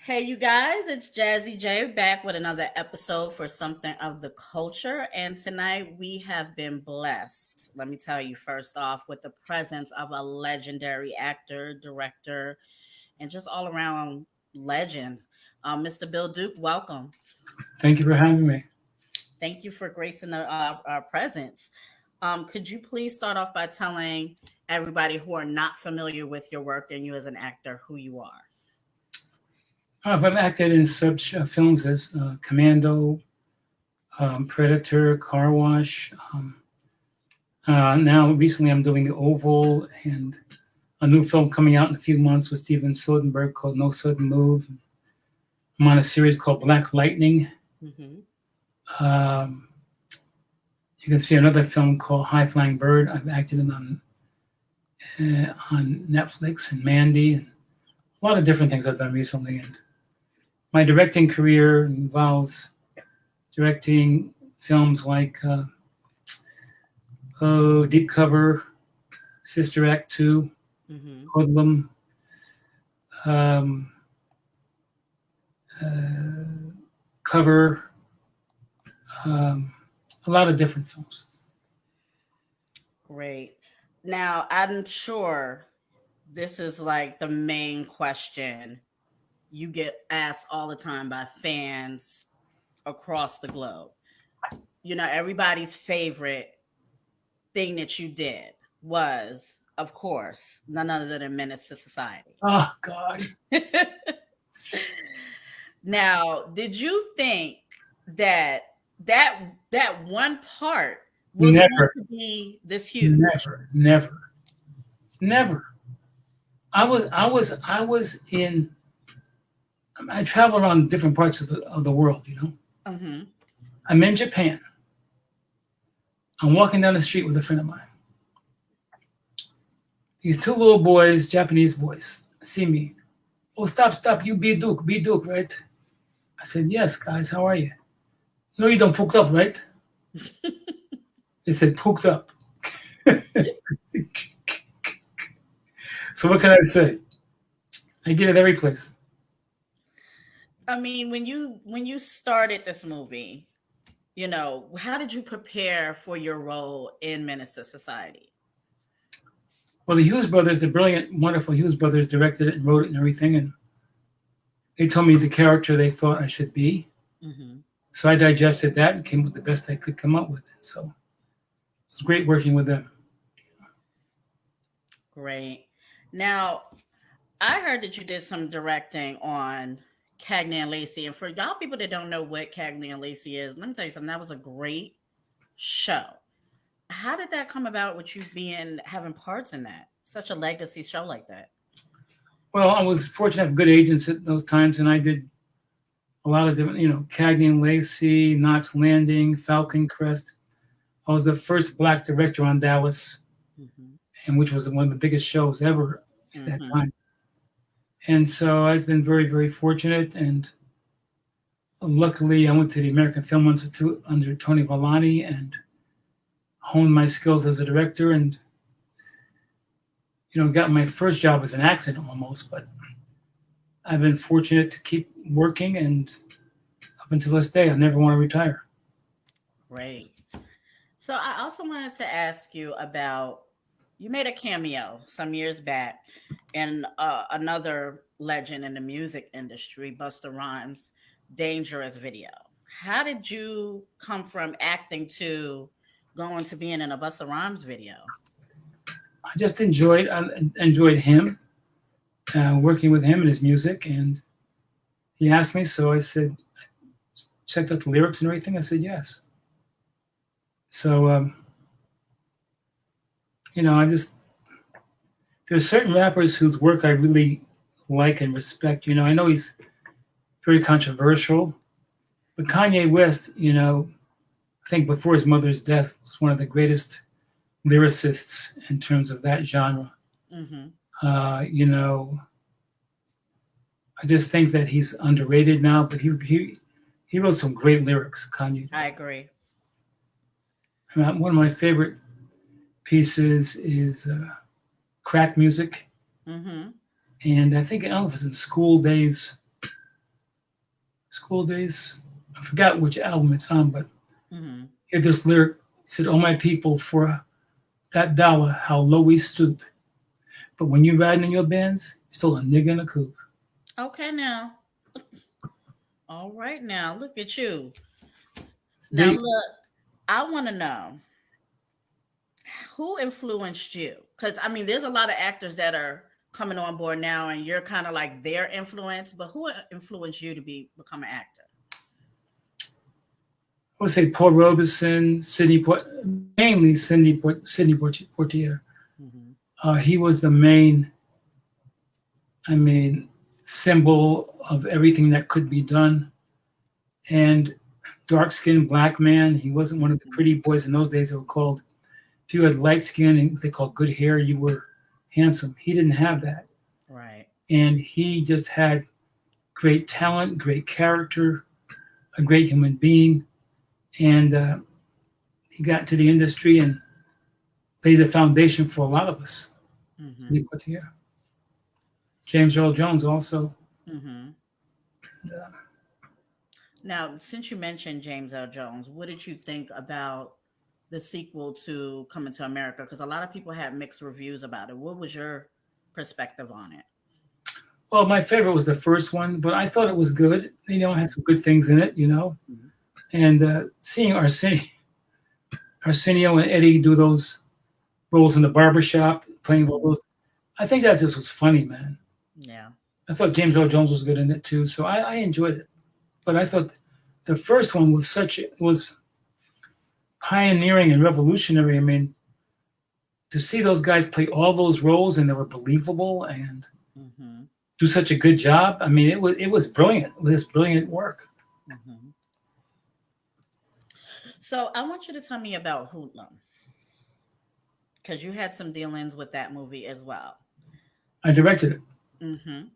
Hey, you guys, it's Jazzy J back with another episode for Something of the Culture. And tonight we have been blessed, let me tell you, first off, with the presence of a legendary actor, director, and just all around legend. Mr. Bill Duke, welcome. Thank you for having me. Thank you for gracing our presence. Could you please start off by telling everybody who are not familiar with your work and you as an actor who you are? I've acted in such films as Commando, Predator, Car Wash. Now, recently, I'm doing The Oval and a new film coming out in a few months with Steven Soderbergh called No Sudden Move. I'm on a series called Black Lightning. Hmm. Um, you can see another film called High Flying Bird. I've acted in on Netflix and Mandy, and a lot of different things I've done recently. And my directing career involves directing films like Deep Cover, Sister Act 2, Hmm. Hoodlum, um, uh, Cover, um, a lot of different films. Great. Now, I'm sure this is like the main question you get asked all the time by fans across the globe. Everybody's favorite thing that you did was, of course, none other than Menace to Society. Oh, God. Now, did you think that that that one part was going Never, to be this huge? never, never, never. I was in. I travel around different parts of the world. Hmm. I'm in Japan. I'm walking down the street with a friend of mine. These two little boys, Japanese boys, see me. Oh, stop, stop! You be Duke, right? I said, yes, guys. How are you? No, you don't pooked up, right? They said pooked up. So what can I say? I get it every place. I mean, when you started this movie, how did you prepare for your role in Menace to Society? Well, the Hughes brothers, the brilliant, wonderful Hughes brothers, directed it and wrote it and everything, and they told me the character they thought I should be. Hmm. So I digested that and came with the best I could come up with. It. So it was great working with them. Great. Now, I heard that you did some directing on Cagney and Lacey, and for y'all people that don't know what Cagney and Lacey is, let me tell you something. That was a great show. How did that come about with you being having parts in that? Such a legacy show like that. Well, I was fortunate to have good agents at those times, and I did a lot of different, Cagney and Lacey, Knox Landing, Falcon Crest. I was the first black director on Dallas, Hmm. and which was one of the biggest shows ever at that Hmm. time. And so I've been very, very fortunate. And luckily, I went to the American Film Institute under Tony Vellani and honed my skills as a director. And got my first job as an accident almost. But I've been fortunate to keep working, and up until this day, I never want to retire. Great. So I also wanted to ask you about you made a cameo some years back in another legend in the music industry, Busta Rhymes' Dangerous video. How did you come from acting to going to being in a Busta Rhymes video? I just enjoyed him, working with him and his music. And he asked me, so I said, checked out the lyrics and everything. I said yes. So I just there's certain rappers whose work I really like and respect. I know he's very controversial, but Kanye West, I think before his mother's death, was one of the greatest lyricists in terms of that genre. Hmm. You know, I just think that he's underrated now, but he wrote some great lyrics. Kanye did. I agree. One of my favorite pieces is Crack Music, Hmm. and I don't know if it's in School Days School Days. I forgot which album it's on, but Mm-hmm. he had this lyric. He said, "Oh my people, for that dollar, how low we stoop. But when you riding in your Benz, you're still a nigga in a coupe." Okay, now. All right, now. Look at you. Now, They, look, I want to know who influenced you? Because, I mean, there's a lot of actors that are coming on board now, and you're kind of like their influence, but who influenced you to become an actor? I would say Paul Robeson, mainly Sidney Poitier. Mm-hmm. He was the main, I mean, symbol of everything that could be done. And dark-skinned black man. He wasn't one of the pretty boys in those days. They were called, if you had light skin and what they called good hair, you were handsome. He didn't have that. Right. And he just had great talent, great character, a great human being. And he got to the industry and laid the foundation for a lot of us. Mm-hmm. James Earl Jones also. Mm-hmm. And, Now, since you mentioned James L. Jones, what did you think about the sequel to Coming to America? Because a lot of people had mixed reviews about it. What was your perspective on it? well, my favorite was the first one, but I thought it was good. You know, it had some good things in it, you know. Mhm. And seeing Arsenio and Eddie do those roles in the barbershop, playing those, I think that just was funny, man. Yeah. I thought James Earl Jones was good in it too, so I enjoyed it. But I thought the first one was pioneering and revolutionary. I mean, to see those guys play all those roles and they were believable and Mm-hmm. do such a good job. I mean, it was brilliant. It was brilliant work. Mm-hmm. So I want you to tell me about Hoodlum, because you had some dealings with that movie as well. I directed it. Mm-hmm.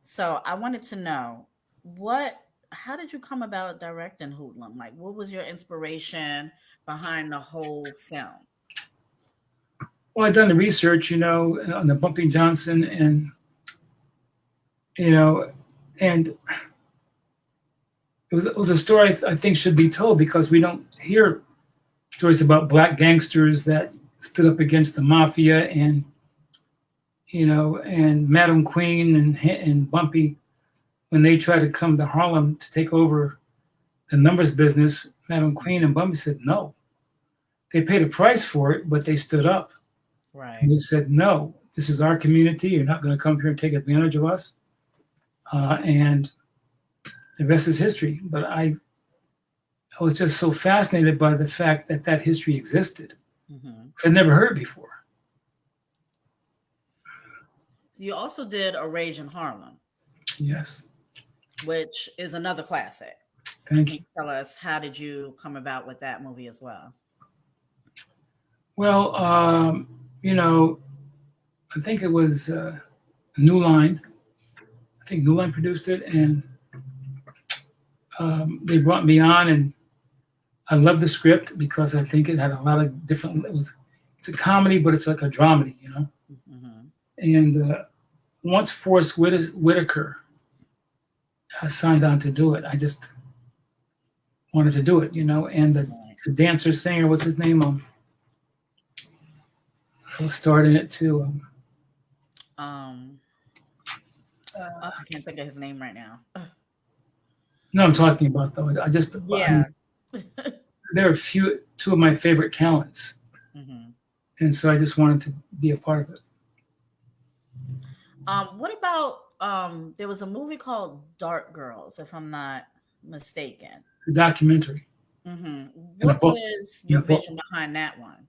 So I wanted to know how did you come about directing Hoodlum? Like, what was your inspiration behind the whole film? Well, I've done the research, you know, on the Bumpy Johnson, and you know, and it was a story I think should be told because we don't hear stories about black gangsters that stood up against the mafia and you know, and Madam Queen and Bumpy when they tried to come to Harlem to take over the numbers business. Madam Queen and Bumpy said no. They paid a price for it, but they stood up. Right. And they said, no, this is our community. You're not going to come here and take advantage of us. And the rest is history. But I was just so fascinated by the fact that that history existed. Mm-hmm. I'd never heard it before. You also did A Rage in Harlem, Yes. which is another classic. Thank Can you. you tell us how did you come about with that movie as well? Well, you know, I think it was New Line. I think New Line produced it, and they brought me on, and I love the script because I think it had a lot of different. It's a comedy, but it's like a dramedy, you know. Mm-hmm. And once Forrest Whitaker signed on to do it, I just wanted to do it, you know. And the dancer singer, what's his name? I was starting it too. I can't think of his name right now. No, I'm talking about though. Yeah. There are two of my favorite talents, Mm-hmm. and so I just wanted to be a part of it. What about there was a movie called Dark Girls, if I'm not mistaken. The documentary. Mm-hmm. a What book. was your And a book. vision behind that one?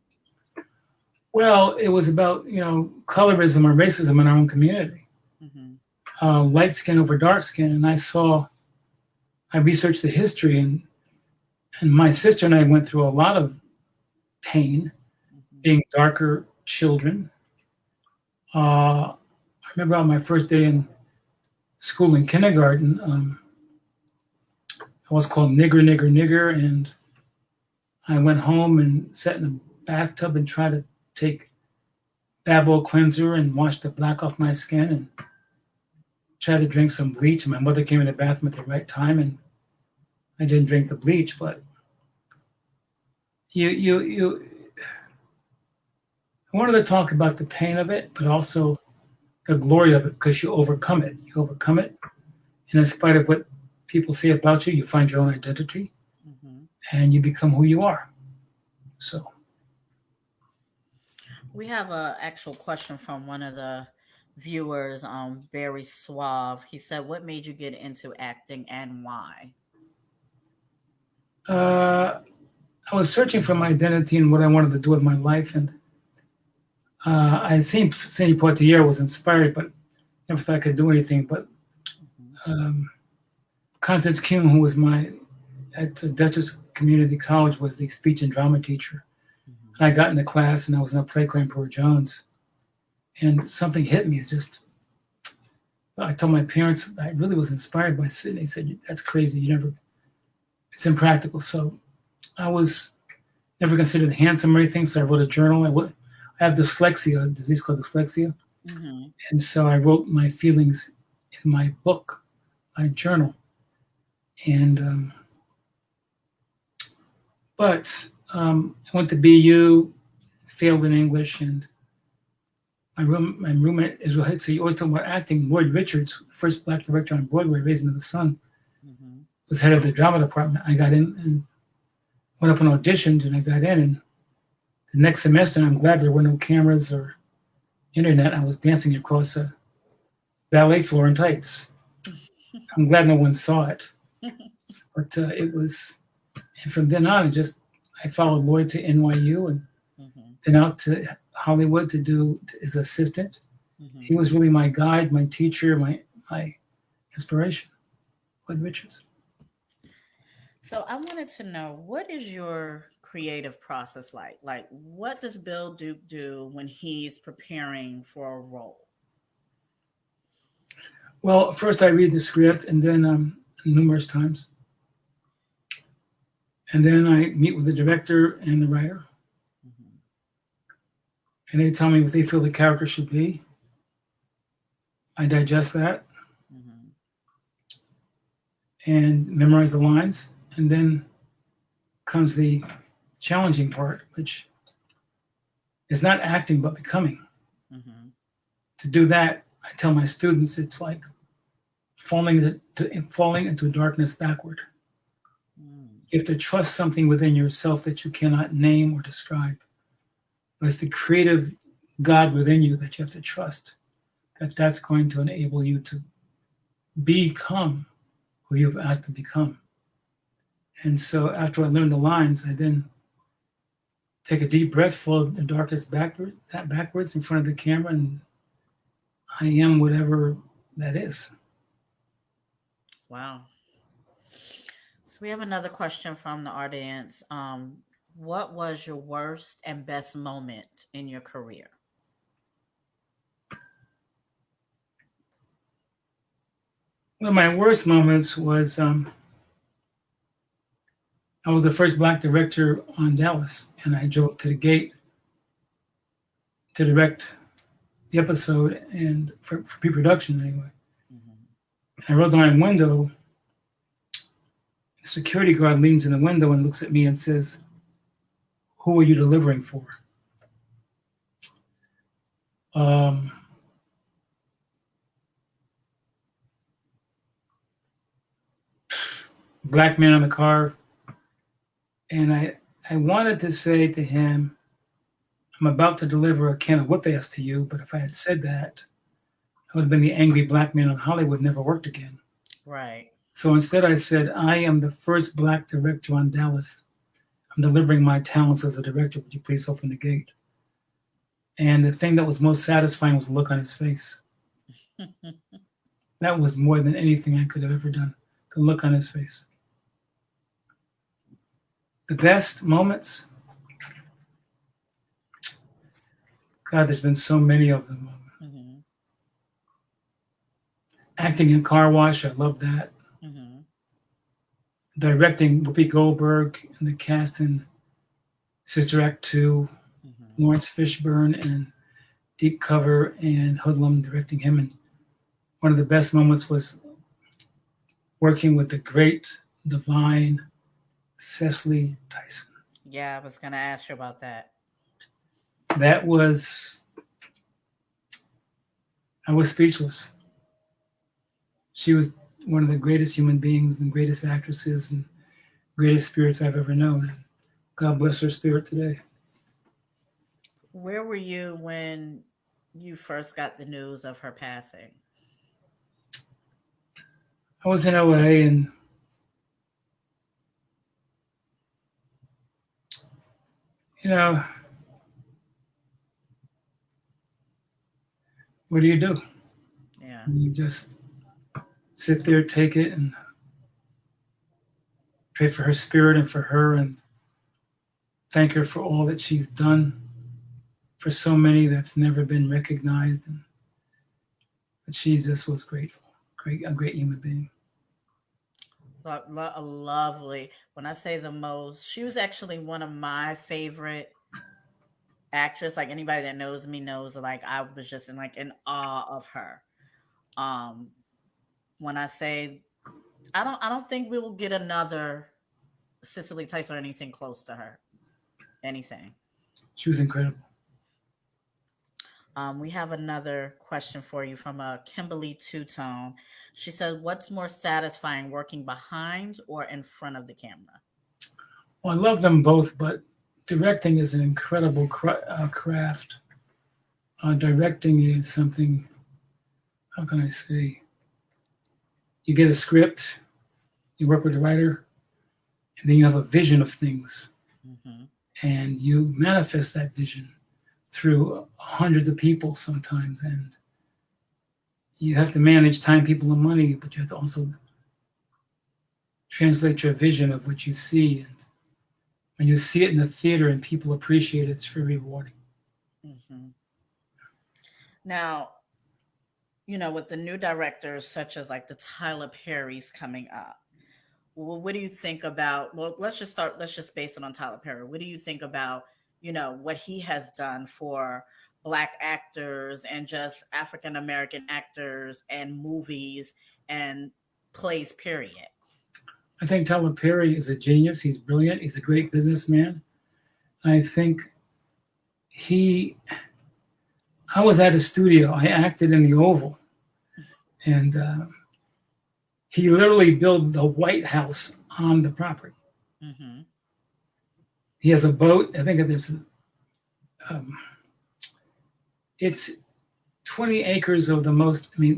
Well, it was about colorism or racism in our own community, Mm-hmm. light skin over dark skin, and I researched the history, and my sister and I went through a lot of pain Mm-hmm. being darker children. I remember on my first day in school in kindergarten, I was called nigger, nigger, nigger, and I went home and sat in the bathtub and tried to take Babel cleanser and wash the black off my skin and tried to drink some bleach, and my mother came in the bathroom at the right time, and I didn't drink the bleach. But you I wanted to talk about the pain of it, but also the glory of it, because you overcome it. You overcome it, and in spite of what people say about you, you find your own identity, and you become who you are. So We have a actual question from one of the viewers, Barry Suave. He said, "What made you get into acting and why?" I was searching for my identity and what I wanted to do with my life, and I seen Sidney Poitier was inspired, but never thought I could do anything. But um, Constance Kuhn, who was at Dutchess Community College, was the speech and drama teacher. And I got in the class, and I was in a play called Emperor Jones, and something hit me. It's just, I told my parents I really was inspired by Sidney. They said, "That's crazy. It's impractical." So I was never considered handsome or anything, so I wrote a journal. I have dyslexia, a disease called dyslexia. And so I wrote my feelings in my book, my journal. And, I went to BU, failed in English, and my roommate is, so you always talk about acting. Lloyd Richards, the first Black director on Broadway, Raising of the Sun, was head of the drama department. I got in and went up on auditions, and I got in. And the next semester, I'm glad there were no cameras or internet. I was dancing across a ballet floor in tights. I'm glad no one saw it. But it was, and from then on, I followed Lloyd to NYU and then out to Hollywood to do his assistant. He was really my guide, my teacher, my inspiration, Lloyd Richards. So I wanted to know, what is your creative process like? Like, what does Bill Duke do when he's preparing for a role? Well, first I read the script, and then numerous times. And then I meet with the director and the writer. And they tell me what they feel the character should be. I digest that and memorize the lines. And then comes the challenging part, which is not acting, but becoming. To do that, I tell my students, it's like falling into darkness backward. You have to trust something within yourself that you cannot name or describe. But it's the creative God within you that you have to trust, that's going to enable you to become who you've asked to become. And so after I learn the lines, I then take a deep breath, flow the darkness backwards in front of the camera, and I am whatever that is. Wow. So we have another question from the audience. What was your worst and best moment in your career? One of my worst moments was I was the first Black director on Dallas, and I drove to the gate to direct the episode and for pre-production anyway. And I rolled down my window. The security guard leans in the window and looks at me and says, "Who are you delivering for?" Black man in the car. And I wanted to say to him, "I'm about to deliver a can of whip ass to you," but if I had said that, I would have been the angry black man in Hollywood, never worked again. Right. So instead I said, "I am the first Black director on Dallas. I'm delivering my talents as a director. Would you please open the gate?" And the thing that was most satisfying was the look on his face. That was more than anything I could have ever done, the look on his face. The best moments, God, there's been so many of them. Acting in Car Wash, I love that. Directing Whoopi Goldberg and the cast in Sister Act 2, Lawrence Fishburne and Deep Cover and Hoodlum, directing him in one of the best moments was working with the great, divine Cecily Tyson. Yeah, I was gonna ask you about that. That was, I was speechless. She was one of the greatest human beings and greatest actresses and greatest spirits I've ever known. And God bless her spirit today. Where were you when you first got the news of her passing? I was in LA, and you know, what do? Yeah. You just sit there, take it, and pray for her spirit and for her, and thank her for all that she's done for so many that's never been recognized. And but she just was grateful, a great human being. Lovely. When I say the most, she was actually one of my favorite actress. Like anybody that knows me knows, like I was just in awe of her. Um, when I say I don't think we will get another Cicely Tyson or anything close to her. Anything. She was incredible. We have another question for you from Kimberly Two Tone. She said, "What's more satisfying, working behind or in front of the camera?" Well, I love them both, but directing is an incredible craft. Directing is something, how can I say? You get a script, you work with a writer, and then you have a vision of things, Mm-hmm. and you manifest that vision through hundreds of people sometimes. And you have to manage time, people, and money, but you have to also translate your vision of what you see. And when you see it in the theater and people appreciate it, it's very rewarding. Mm-hmm. Now, with the new directors such as like the Tyler Perry's coming up, well, what do you think about? Well, let's just base it on Tyler Perry. What do you think about, what he has done for Black actors and just African American actors and movies and plays, period? I think Tyler Perry is a genius. He's brilliant. He's a great businessman. I think I was at a studio. I acted in the Oval, and he literally built the White House on the property. Mm-hmm. He has a boat. I think there's, it's 20 acres of the most, I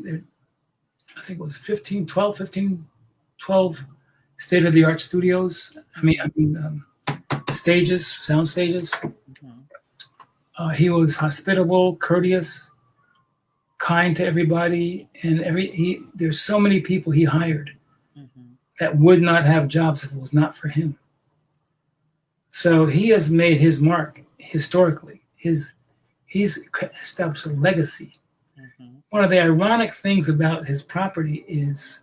think it was 12 state-of-the-art studios. Stages, sound stages. Mm-hmm. He was hospitable, courteous, kind to everybody, and there's so many people he hired Mm-hmm. that would not have jobs if it was not for him. So he has made his mark historically. He's established a legacy. Mm-hmm. One of the ironic things about his property is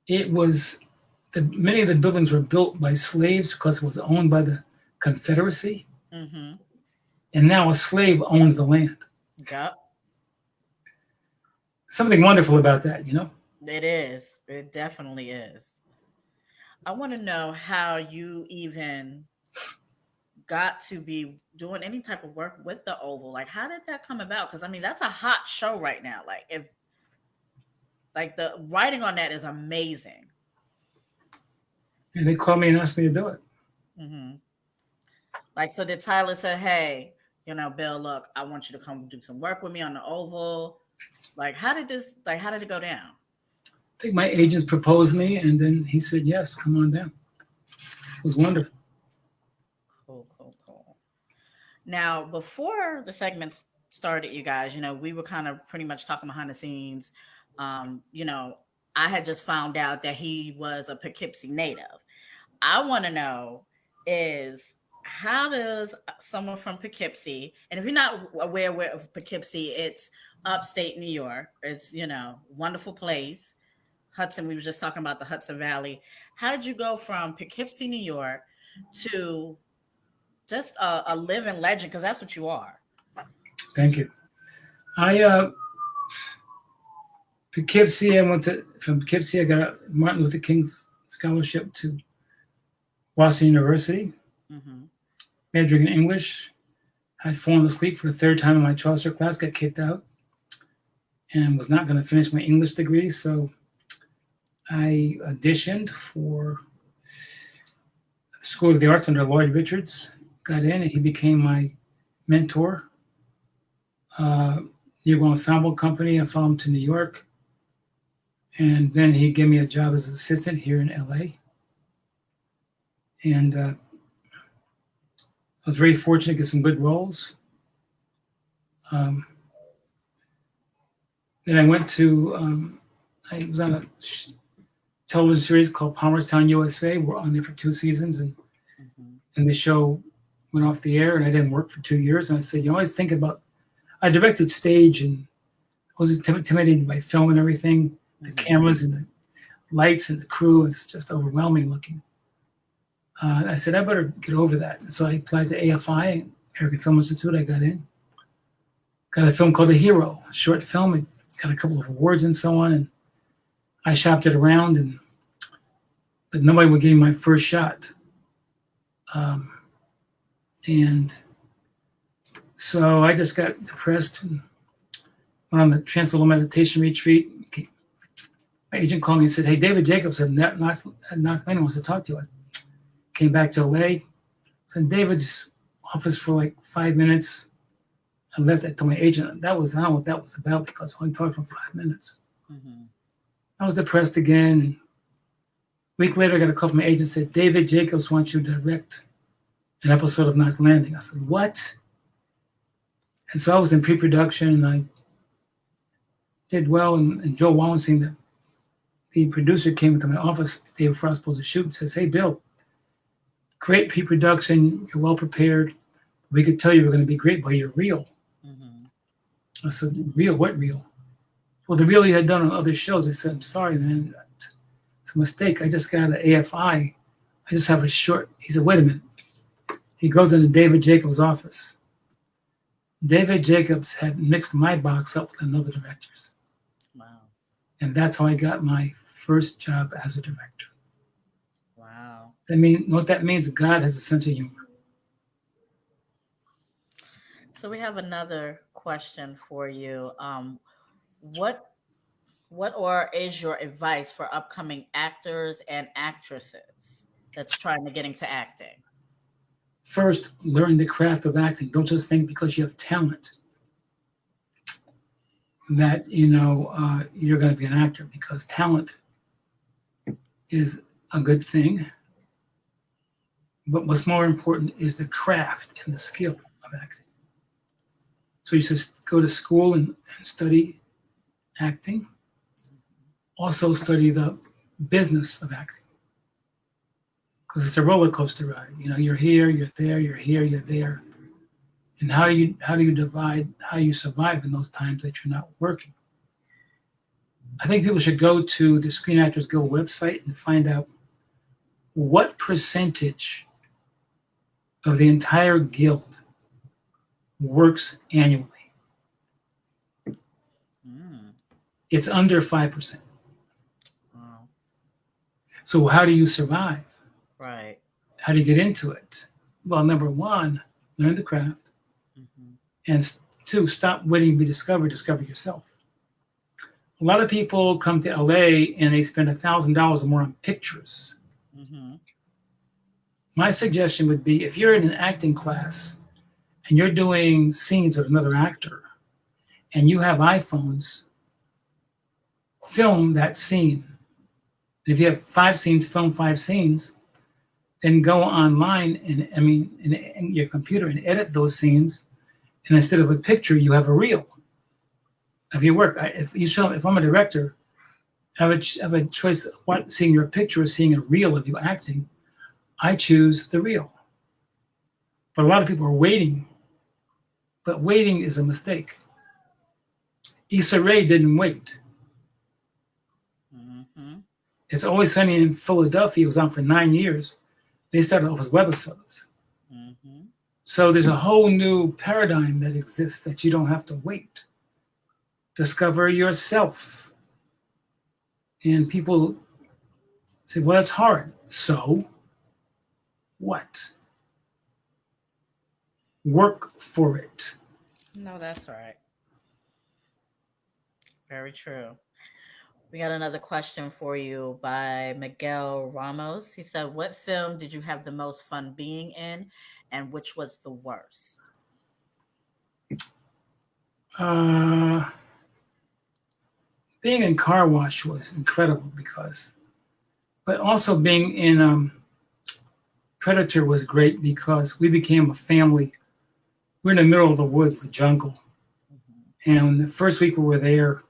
many of the buildings were built by slaves because it was owned by the Confederacy, Mm-hmm. and now a slave owns the land. Yep. Something wonderful about that, It is. It definitely is. I want to know how you even got to be doing any type of work with the Oval. Like, how did that come about? Because that's a hot show right now. Like, if the writing on that is amazing. And they called me and asked me to do it. Mm-hmm. Like, so did Tyler say, "Hey, Bill, look, I want you to come do some work with me on the Oval"? Like, how did it go down? I think my agents proposed me, and then he said, yes, come on down. It was wonderful. Cool. Now, before the segments started, you guys, we were kind of pretty much talking behind the scenes. I had just found out that he was a Poughkeepsie native. I want to know is how does someone from Poughkeepsie, and if you're not aware of Poughkeepsie, it's upstate New York. It's, wonderful place. Hudson, we were just talking about the Hudson Valley. How did you go from Poughkeepsie, New York to just a living legend? Because that's what you are. Thank you. I Poughkeepsie, from Poughkeepsie, I got a Martin Luther King's scholarship to Boston University. Mm-hmm. Majoring in English. I'd fallen asleep for the third time in my Chaucer class, got kicked out, and was not going to finish my English degree. So I auditioned for the School of the Arts under Lloyd Richards, got in, and he became my mentor. Negro Ensemble Company, I followed him to New York. And then he gave me a job as an assistant here in LA. And I was very fortunate to get some good roles. Then I went to, I was on a television series called Palmerstown, USA. We're on there for 2 seasons. And the show went off the air, and I didn't work for 2 years. And I said, you always think about, I directed stage, and I was intimidated by film and everything. The cameras and the lights and the crew is just overwhelming looking. I said, I better get over that. And so I applied to AFI, American Film Institute. I got in. Got a film called The Hero, a short film. It's got a couple of awards and so on. And I shopped it around, but nobody would give me my first shot. And so I just got depressed and went on the Transcendental Meditation Retreat. My agent called me and said, hey, David Jacobs at Knox Landing wants to talk to you. I came back to LA. I was in David's office for like 5 minutes. I left that to my agent. I don't know what that was about, because I only talked for 5 minutes. Mm-hmm. I was depressed again. A week later, I got a call from my agent and said, David Jacobs wants you to direct an episode of Knox Landing. I said, what? And so I was in pre-production, and I did well. And Joe Wallenstein, the producer, came into my office the day before I was supposed to shoot and says, hey, Bill, great pre-production. You're well prepared. We could tell you we're going to be great, but you're real. Mm-hmm. I said, real? What real? Well, the reel you had done on other shows. I said, I'm sorry, man. It's a mistake. I just got an AFI. I just have a short. He said, wait a minute. He goes into David Jacobs' office. David Jacobs had mixed my box up with another director's. Wow. And that's how I got my first job as a director. Wow. What that means, God has a sense of humor. So we have another question for you. What or is your advice for upcoming actors and actresses that's trying to get into acting? First, learn the craft of acting. Don't just think because you have talent that you're going to be an actor, because talent is a good thing. But what's more important is the craft and the skill of acting. So you just go to school and study acting. Also study the business of acting, because it's a roller coaster ride. You're here, you're there, you're here, you're there. And how do you divide, how you survive in those times that you're not working? I think people should go to the Screen Actors Guild website and find out what percentage of the entire guild works annually. It's under 5%. Wow. So how do you survive? Right. How do you get into it? Well, number one, learn the craft. Mm-hmm. And 2, stop waiting to be discovered. Discover yourself. A lot of people come to LA and they spend $1,000 or more on pictures. Mm-hmm. My suggestion would be, if you're in an acting class and you're doing scenes with another actor and you have iPhones, film that scene. If you have 5 scenes, film 5 scenes, then go online in your computer and edit those scenes. And instead of a picture, you have a reel of your work. If I'm a director, I have a choice of seeing your picture or seeing a reel of you acting. I choose the reel. But a lot of people are waiting. But waiting is a mistake. Issa Rae didn't wait. Mm-hmm. It's Always Sunny in Philadelphia. It was on for 9 years. They started off as webisodes. Mm-hmm. So there's a whole new paradigm that exists that you don't have to wait. Discover yourself. And people say, well, it's hard. So what? Work for it. No, that's right. Very true. We got another question for you by Miguel Ramos. He said, "What film did you have the most fun being in, and which was the worst?" Uh, Being in Car Wash was incredible but also being in Predator was great because we became a family. We're in the middle of the woods, the jungle. Mhm. And the first week we were there,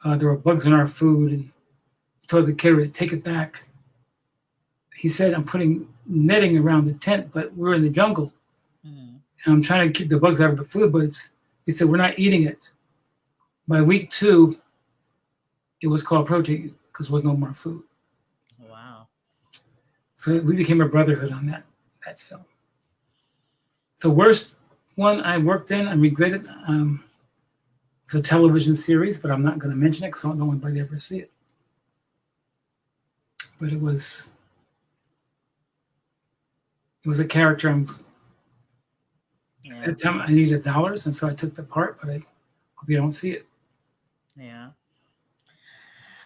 there were bugs in our food. And he told the kid to take it back. He said, I'm putting netting around the tent, but we're in the jungle. Mhm. And I'm trying to keep the bugs out of the food, but he said, we're not eating it. By week 2, it was called protein because there was no more food. Wow. So we became a brotherhood on that film. The worst one I worked in, I regretted. It's a television series, but I'm not going to mention it because I don't know anybody ever see it. But it was a character. At Yeah. that time, I needed dollars, and so I took the part. But I hope you don't see it. Yeah.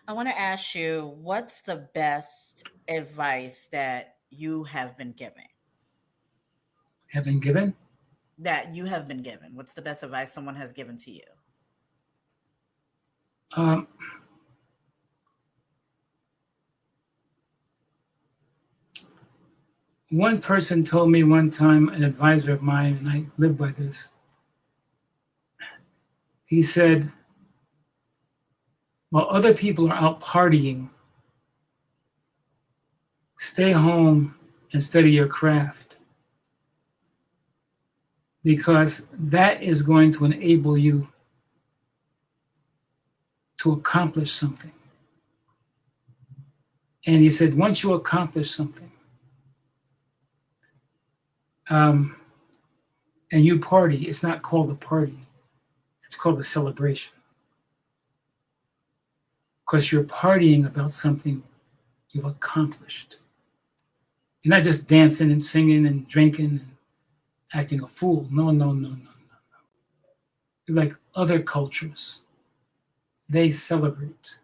I want to ask you, what's the best advice that you have been given? Have been given. That you have been given. What's the best advice someone has given to you? Um, One person told me one time, an advisor of mine, and I live by this. He said, while other people are out partying, stay home and study your craft because that is going to enable you to accomplish something. And he said, once you accomplish something and you party, it's not called a party, it's called a celebration because you're partying about something you've accomplished. You're not just dancing and singing and drinking and acting a fool. No, no, no, no, no. You're like other cultures, they celebrate.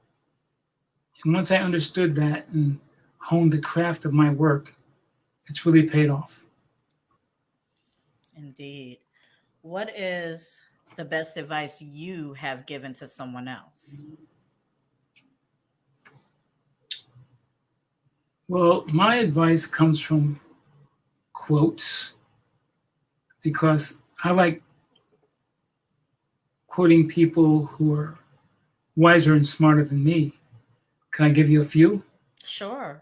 And once I understood that and honed the craft of my work, it's really paid off. Indeed. What is the best advice you have given to someone else? Well, my advice comes from quotes because I like quoting people who are wiser and smarter than me. Can I give you a few? Sure.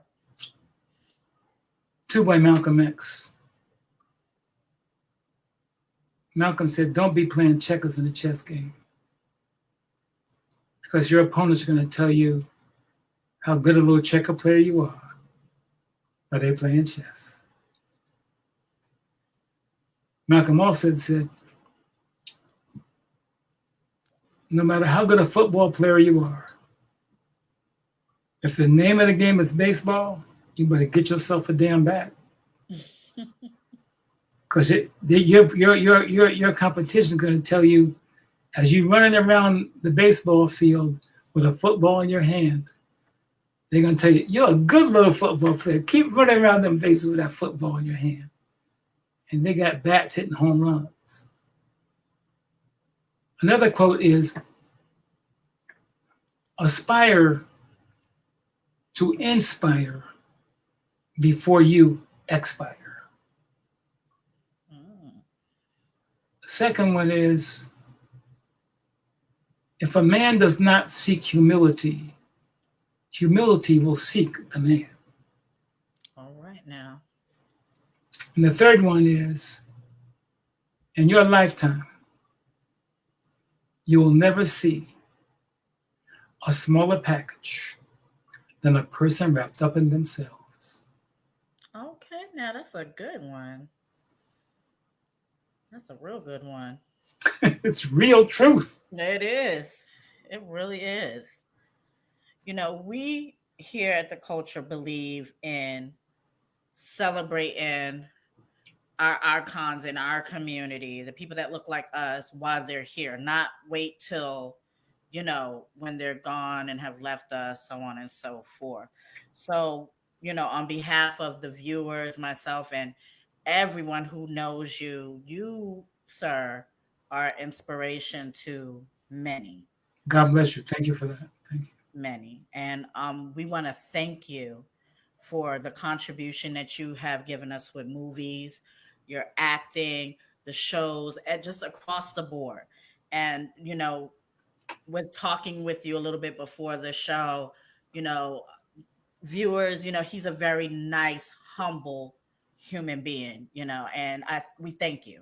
Two by Malcolm X. Malcolm said, don't be playing checkers in a chess game because your opponents are going to tell you how good a little checker player you are. Are they playing chess? Malcolm also said, no matter how good a football player you are, if the name of the game is baseball, you better get yourself a damn bat because your competition is going to tell you as you running around the baseball field with a football in your hand. They're going to tell you, you're a good little football player. Keep running around them bases with that football in your hand. And they got bats hitting home runs. Another quote is, aspire to inspire before you expire. Mm. The second one is, if a man does not seek humility, humility will seek the man. All right now. And the third one is, in your lifetime, you will never see a smaller package than a person wrapped up in themselves. Okay, now that's a good one. That's a real good one. It's real truth. It is. It really is. We here at the culture believe in celebrating our icons in our community, the people that look like us while they're here, not wait till, when they're gone and have left us, so on and so forth. So, on behalf of the viewers, myself, and everyone who knows you, you, sir, are inspiration to many, God bless you. Thank you for that. Thank you. many. And we want to thank you for the contribution that you have given us with movies, your acting, the shows, and just across the board. And, with talking with you a little bit before the show, you know, viewers, he's a very nice, humble human being, and we thank you.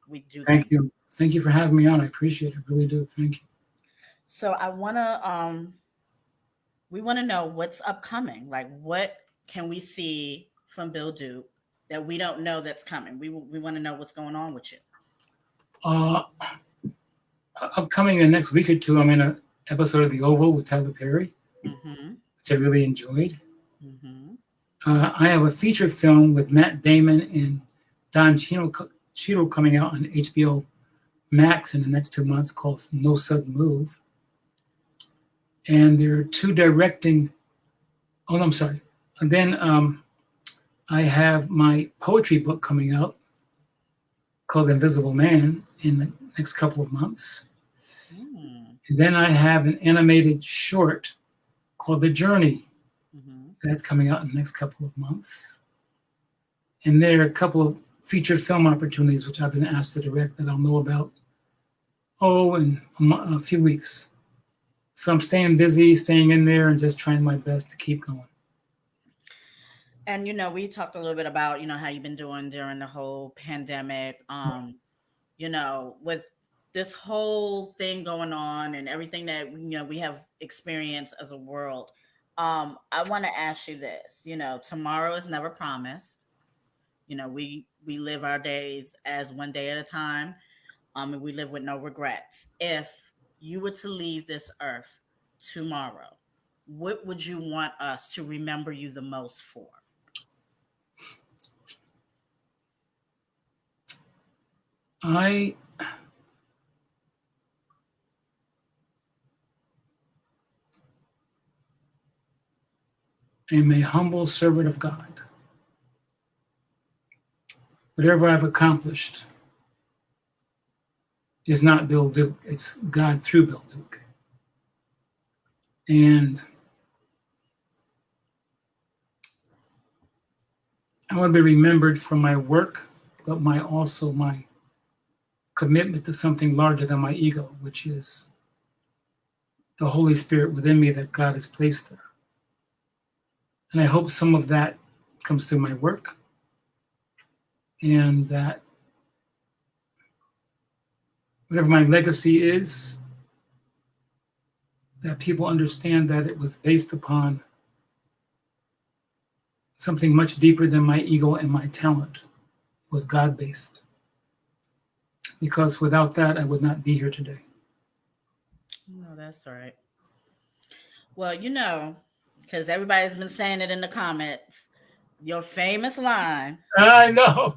We do Thank thank you. you. Thank you for having me on. I appreciate it. Really do. Thank you. So we want to know what's upcoming. Like, what can we see from Bill Duke that we don't know that's coming? We want to know what's going on with you. Uh, Upcoming the next week or two, I'm in an episode of The Oval with Tyler Perry, Mm-hmm. which I really enjoyed. Mm-hmm. I have a feature film with Matt Damon and Don Cheadle coming out on HBO Max in the next 2 months called No Sudden Move. And there are two directing. Oh, no, I'm sorry. And then I have my poetry book coming out called Invisible Man in the next couple of months. Mm. And then I have an animated short called The Journey Mm-hmm. that's coming out in the next couple of months. And there are a couple of feature film opportunities which I've been asked to direct that I'll know about, in a few weeks. So I'm staying busy, staying in there, and just trying my best to keep going. And we talked a little bit about how you've been doing during the whole pandemic. With this whole thing going on and everything that we have experienced as a world. I want to ask you this. Tomorrow is never promised. We live our days as one day at a time. And we live with no regrets. If you were to leave this earth tomorrow, what would you want us to remember you the most for? I am a humble servant of God. Whatever I've accomplished is not Bill Duke, it's God through Bill Duke. And I want to be remembered for my work, but also my commitment to something larger than my ego, which is the Holy Spirit within me that God has placed there. And I hope some of that comes through my work, and that whatever my legacy is, that people understand that it was based upon something much deeper than my ego and my talent. It was God-based. Because without that, I would not be here today. No, that's all right. Well, because everybody's been saying it in the comments, your famous line, I know.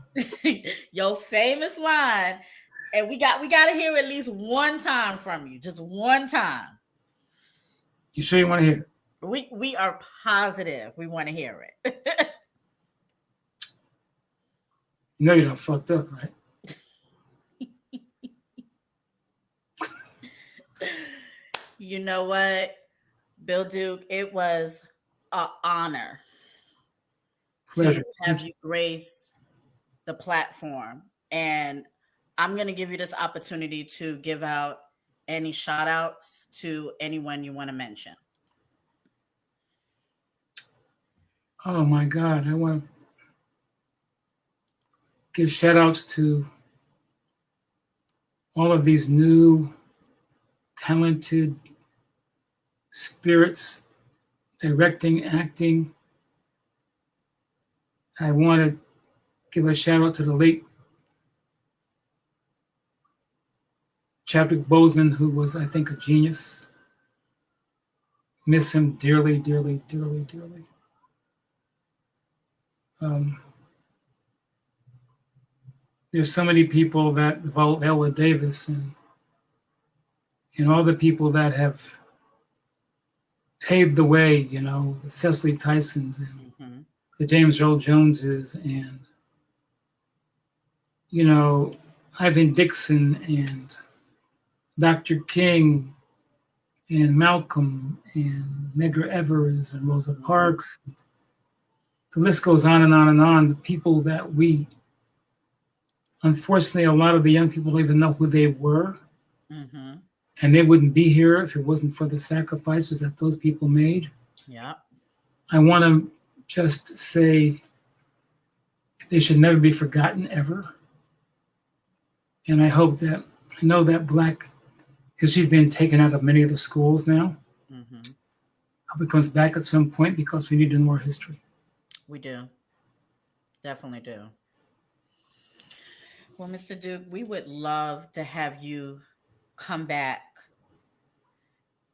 your famous line, and we got to hear at least one time from you, just one time. You sure you want to hear it? We are positive we want to hear it. You know you done fucked up, right? You know what, Bill Duke, it was an honor Pleasure. to have you grace the platform. And I'm going to give you this opportunity to give out any shout outs to anyone you want to mention. Oh my God. I want to give shout outs to all of these new talented spirits, directing, acting. I want to give a shout out to the late Chadwick Boseman, who was, I think, a genius, miss him dearly, dearly, dearly, dearly. Um, there's so many people that Viola Davis and all the people that have paved the way, you know, the Cecily Tysons and Mm-hmm. the James Earl Joneses and, you know, Ivan Dixon and Dr. King and Malcolm and Medgar Evers and Rosa Parks. The list goes on and on and on. The people that unfortunately, a lot of the young people don't even know who they were. Mm-hmm. And they wouldn't be here if it wasn't for the sacrifices that those people made. Yeah. I want to just say they should never be forgotten ever. And I hope that, I know that Black, because she's been taken out of many of the schools now. Mm-hmm. I hope it comes back at some point because we need to know our history. We do. Definitely do. Well, Mr. Duke, we would love to have you come back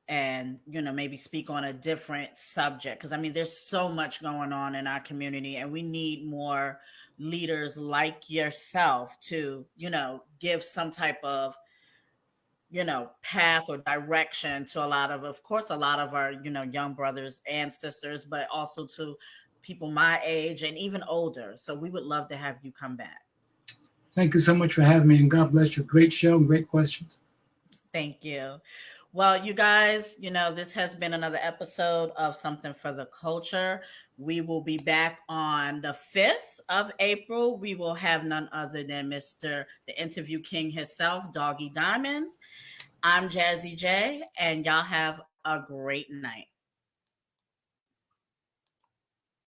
and, you know, maybe speak on a different subject. Because, I mean, there's so much going on in our community, and we need more leaders like yourself to, you know, give some type of, you know, path or direction to a lot of course, a lot of our, you know, young brothers and sisters, but also to people my age and even older. So we would love to have you come back. Thank you so much for having me, and God bless you. Great show, great questions. Thank you. Well, you guys, you know, this has been another episode of Something for the Culture. We will be back on the 5th of April. We will have none other than Mr. the Interview King himself, Doggy Diamonds. I'm Jazzy J, and y'all have a great night.